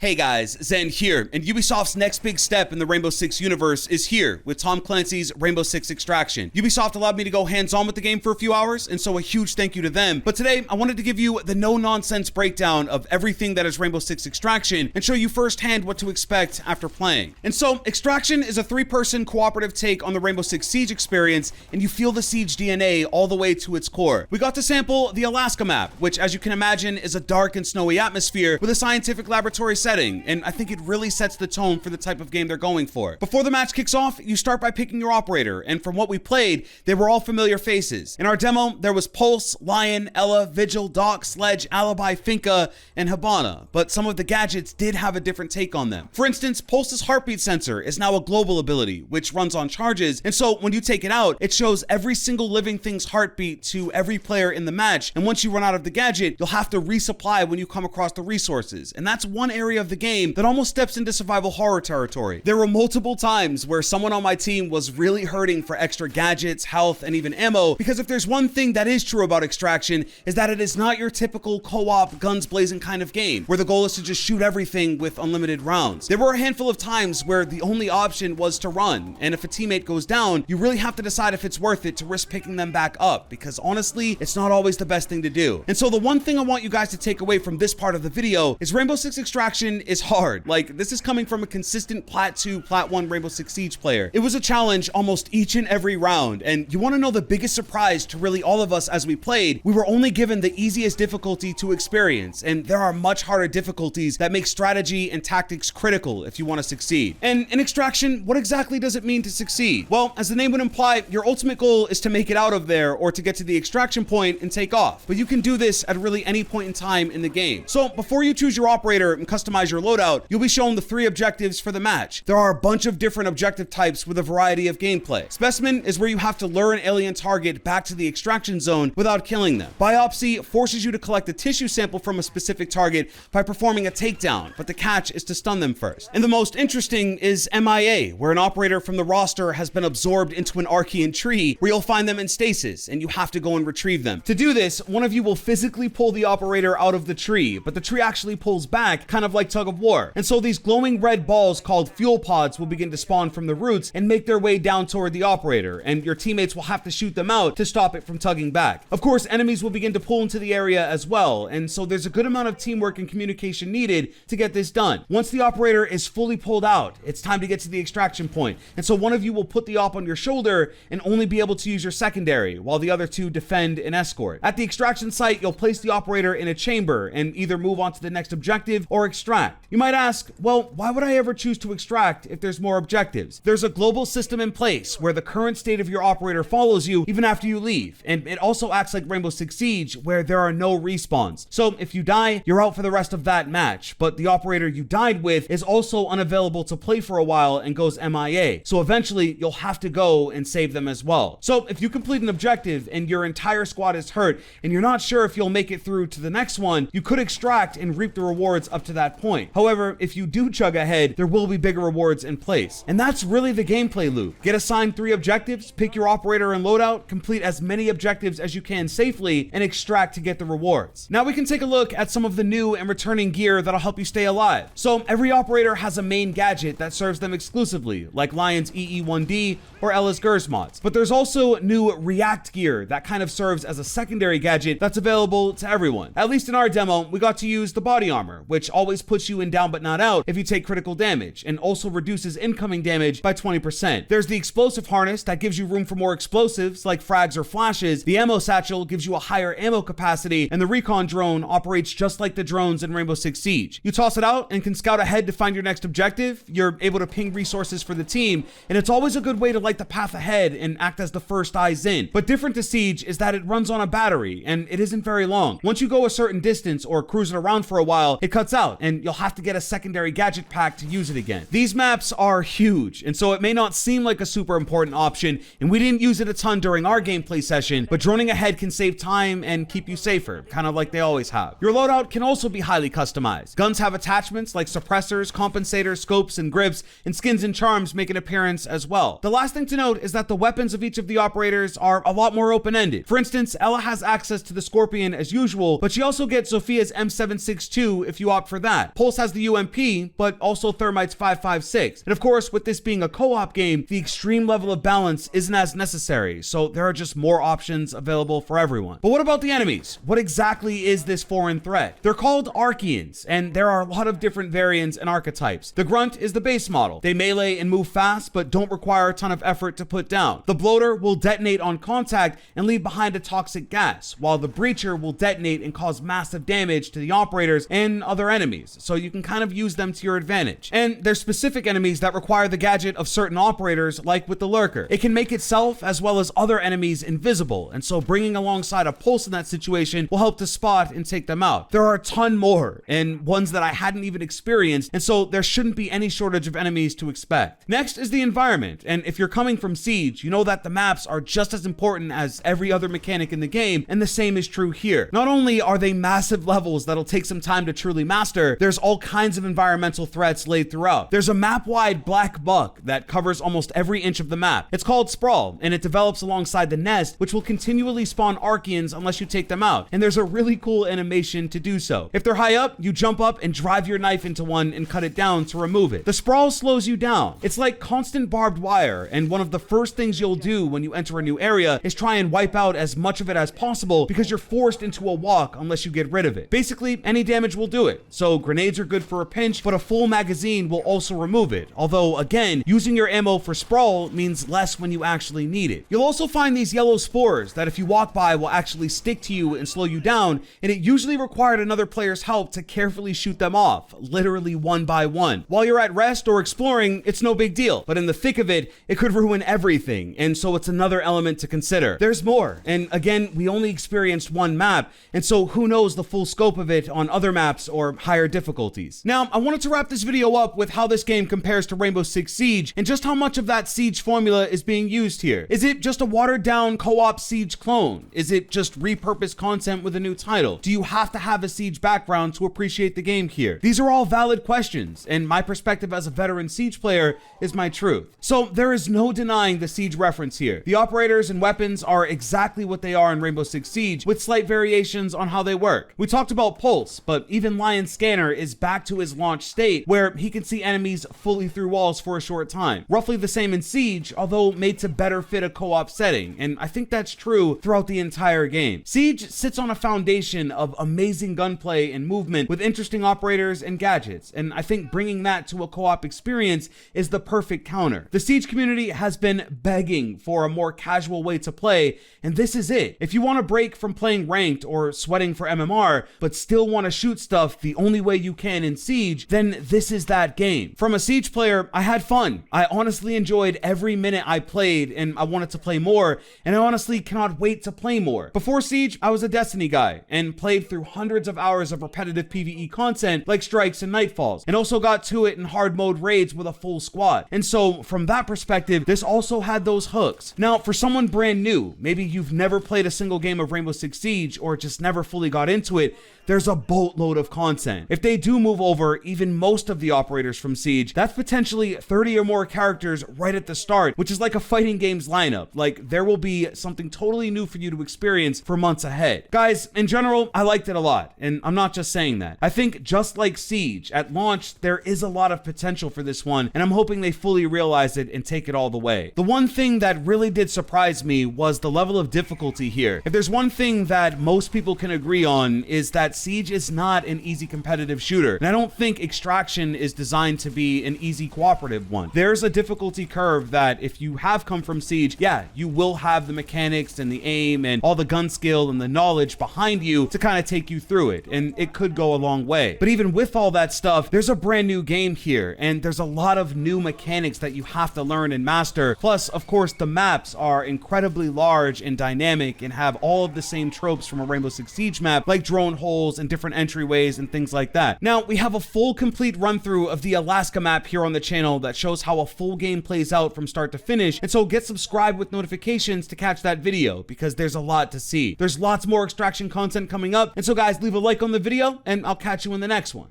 Hey guys, Zen here, and Ubisoft's next big step in the Rainbow Six universe is here with Tom Clancy's Rainbow Six Extraction. Ubisoft allowed me to go hands-on with the game for a few hours, and so a huge thank you to them. But today, I wanted to give you the no-nonsense breakdown of everything that is Rainbow Six Extraction and show you firsthand what to expect after playing. And so, Extraction is a three-person cooperative take on the Rainbow Six Siege experience, and you feel the Siege DNA all the way to its core. We got to sample the Alaska map, which, as you can imagine, is a dark and snowy atmosphere with a scientific laboratory setting, and I think it really sets the tone for the type of game they're going for. Before the match kicks off, you start by picking your operator, and from what we played, they were all familiar faces. In our demo, there was Pulse, Lion, Ela, Vigil, Doc, Sledge, Alibi, Finka, and Habana, but some of the gadgets did have a different take on them. For instance, Pulse's heartbeat sensor is now a global ability, which runs on charges, and so when you take it out, it shows every single living thing's heartbeat to every player in the match, and once you run out of the gadget, you'll have to resupply when you come across the resources, and that's one area of the game that almost steps into survival horror territory. There were multiple times where someone on my team was really hurting for extra gadgets, health, and even ammo, because if there's one thing that is true about Extraction, is that it is not your typical co-op, guns blazing kind of game, where the goal is to just shoot everything with unlimited rounds. There were a handful of times where the only option was to run, and if a teammate goes down, you really have to decide if it's worth it to risk picking them back up, because honestly, it's not always the best thing to do. And so the one thing I want you guys to take away from this part of the video is Rainbow Six Extraction is hard. Like, this is coming from a consistent Plat 2, Plat 1 Rainbow Six Siege player. It was a challenge almost each and every round, and you want to know the biggest surprise to really all of us as we played? We were only given the easiest difficulty to experience, and there are much harder difficulties that make strategy and tactics critical if you want to succeed. And in Extraction, what exactly does it mean to succeed? Well, as the name would imply, your ultimate goal is to make it out of there or to get to the extraction point and take off. But you can do this at really any point in time in the game. So before you choose your operator and customize your loadout, you'll be shown the 3 objectives for the match. There are a bunch of different objective types with a variety of gameplay. Specimen is where you have to lure an alien target back to the extraction zone without killing them. Biopsy forces you to collect a tissue sample from a specific target by performing a takedown, but the catch is to stun them first. And the most interesting is MIA, where an operator from the roster has been absorbed into an Archean tree where you'll find them in stasis and you have to go and retrieve them. To do this, one of you will physically pull the operator out of the tree, but the tree actually pulls back, kind of like tug of war. And so these glowing red balls called fuel pods will begin to spawn from the roots and make their way down toward the operator, and your teammates will have to shoot them out to stop it from tugging back. Of course, enemies will begin to pull into the area as well, and so there's a good amount of teamwork and communication needed to get this done. Once the operator is fully pulled out, it's time to get to the extraction point, and so one of you will put the op on your shoulder and only be able to use your secondary, while the other 2 defend and escort. At the extraction site, you'll place the operator in a chamber and either move on to the next objective or extract. You might ask, well, why would I ever choose to extract if there's more objectives? There's a global system in place where the current state of your operator follows you even after you leave, and it also acts like Rainbow Six Siege where there are no respawns. So if you die, you're out for the rest of that match, but the operator you died with is also unavailable to play for a while and goes MIA. So eventually you'll have to go and save them as well. So if you complete an objective and your entire squad is hurt and you're not sure if you'll make it through to the next one, you could extract and reap the rewards up to that point. However, if you do chug ahead, there will be bigger rewards in place. And that's really the gameplay loop. Get assigned 3 objectives, pick your operator and loadout, complete as many objectives as you can safely, and extract to get the rewards. Now we can take a look at some of the new and returning gear that'll help you stay alive. So every operator has a main gadget that serves them exclusively, like Lion's EE1D or Ela's Gers mods. But there's also new React gear that kind of serves as a secondary gadget that's available to everyone. At least in our demo, we got to use the body armor, which always puts you in down but not out if you take critical damage, and also reduces incoming damage by 20%. There's the explosive harness that gives you room for more explosives like frags or flashes. The ammo satchel gives you a higher ammo capacity, and the recon drone operates just like the drones in Rainbow Six Siege. You toss it out and can scout ahead to find your next objective. You're able to ping resources for the team, and it's always a good way to light the path ahead and act as the first eyes in. But different to Siege is that it runs on a battery, and it isn't very long. Once you go a certain distance or cruising around for a while, it cuts out, and you'll have to get a secondary gadget pack to use it again. These maps are huge, and so it may not seem like a super important option, and we didn't use it a ton during our gameplay session, but droning ahead can save time and keep you safer, kind of like they always have. Your loadout can also be highly customized. Guns have attachments like suppressors, compensators, scopes, and grips, and skins and charms make an appearance as well. The last thing to note is that the weapons of each of the operators are a lot more open-ended. For instance, Ela has access to the Scorpion as usual, but she also gets Zophia's M762 if you opt for that. map. Pulse has the UMP, but also Thermite's 5.56. And of course, with this being a co-op game, the extreme level of balance isn't as necessary, so there are just more options available for everyone. But what about the enemies? What exactly is this foreign threat? They're called Archeans, and there are a lot of different variants and archetypes. The Grunt is the base model. They melee and move fast, but don't require a ton of effort to put down. The Bloater will detonate on contact and leave behind a toxic gas, while the Breacher will detonate and cause massive damage to the operators and other enemies, so you can kind of use them to your advantage. And there's specific enemies that require the gadget of certain operators, like with the Lurker. It can make itself as well as other enemies invisible, and so bringing alongside a Pulse in that situation will help to spot and take them out. There are a ton more, and ones that I hadn't even experienced, and so there shouldn't be any shortage of enemies to expect. Next is the environment, and if you're coming from Siege, you know that the maps are just as important as every other mechanic in the game, and the same is true here. Not only are they massive levels that'll take some time to truly master, there's all kinds of environmental threats laid throughout. There's a map-wide black buck that covers almost every inch of the map. It's called Sprawl, and it develops alongside the nest, which will continually spawn Archeans unless you take them out, and there's a really cool animation to do so. If they're high up, you jump up and drive your knife into one and cut it down to remove it. The Sprawl slows you down. It's like constant barbed wire, and one of the first things you'll do when you enter a new area is try and wipe out as much of it as possible because you're forced into a walk unless you get rid of it. Basically, any damage will do it. So grenades are good for a pinch, but a full magazine will also remove it. Although, again, using your ammo for Sprawl means less when you actually need it. You'll also find these yellow spores that if you walk by will actually stick to you and slow you down, and it usually required another player's help to carefully shoot them off, literally one by one. While you're at rest or exploring, it's no big deal, but in the thick of it, it could ruin everything, and so it's another element to consider. There's more, and again, we only experienced one map, and so who knows the full scope of it on other maps or higher difficulties. Now, I wanted to wrap this video up with how this game compares to Rainbow Six Siege, and just how much of that Siege formula is being used here. Is it just a watered down co-op Siege clone? Is it just repurposed content with a new title? Do you have to have a Siege background to appreciate the game here? These are all valid questions, and my perspective as a veteran Siege player is my truth. So there is no denying the Siege reference here. The operators and weapons are exactly what they are in Rainbow Six Siege, with slight variations on how they work. We talked about Pulse, but even Lion's Scanner is back to his launch state, where he can see enemies fully through walls for a short time. Roughly the same in Siege, although made to better fit a co-op setting, and I think that's true throughout the entire game. Siege sits on a foundation of amazing gunplay and movement with interesting operators and gadgets, and I think bringing that to a co-op experience is the perfect counter. The Siege community has been begging for a more casual way to play, and this is it. If you want to break from playing ranked or sweating for MMR, but still want to shoot stuff the only way you can in Siege, then this is that game. From a Siege player, I had fun. I honestly enjoyed every minute I played, and I wanted to play more, and I honestly cannot wait to play more. Before Siege, I was a Destiny guy, and played through hundreds of hours of repetitive PvE content like Strikes and Nightfalls, and also got to it in hard mode raids with a full squad. And so, from that perspective, this also had those hooks. Now, for someone brand new, maybe you've never played a single game of Rainbow Six Siege, or just never fully got into it, there's a boatload of content. If they do move over even most of the operators from Siege, that's potentially 30 or more characters right at the start, which is like a fighting games lineup. Like, there will be something totally new for you to experience for months ahead. Guys, in general, I liked it a lot, and I'm not just saying that. I think just like Siege, at launch, there is a lot of potential for this one, and I'm hoping they fully realize it and take it all the way. The one thing that really did surprise me was the level of difficulty here. If there's one thing that most people can agree on, is that Siege is not an easy competitive shooter, and I don't think Extraction is designed to be an easy cooperative one. There's a difficulty curve that if you have come from Siege, yeah, you will have the mechanics and the aim and all the gun skill and the knowledge behind you to kind of take you through it, and it could go a long way. But even with all that stuff, there's a brand new game here, and there's a lot of new mechanics that you have to learn and master. Plus, of course, the maps are incredibly large and dynamic and have all of the same tropes from a Rainbow Six Siege map, like drone holes and different entryways and things like that. Now, we have a full complete run through of the Alaska map here on the channel that shows how a full game plays out from start to finish, and so get subscribed with notifications to catch that video, because there's a lot to see. There's lots more Extraction content coming up, and so guys, leave a like on the video, and I'll catch you in the next one.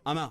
I'm out.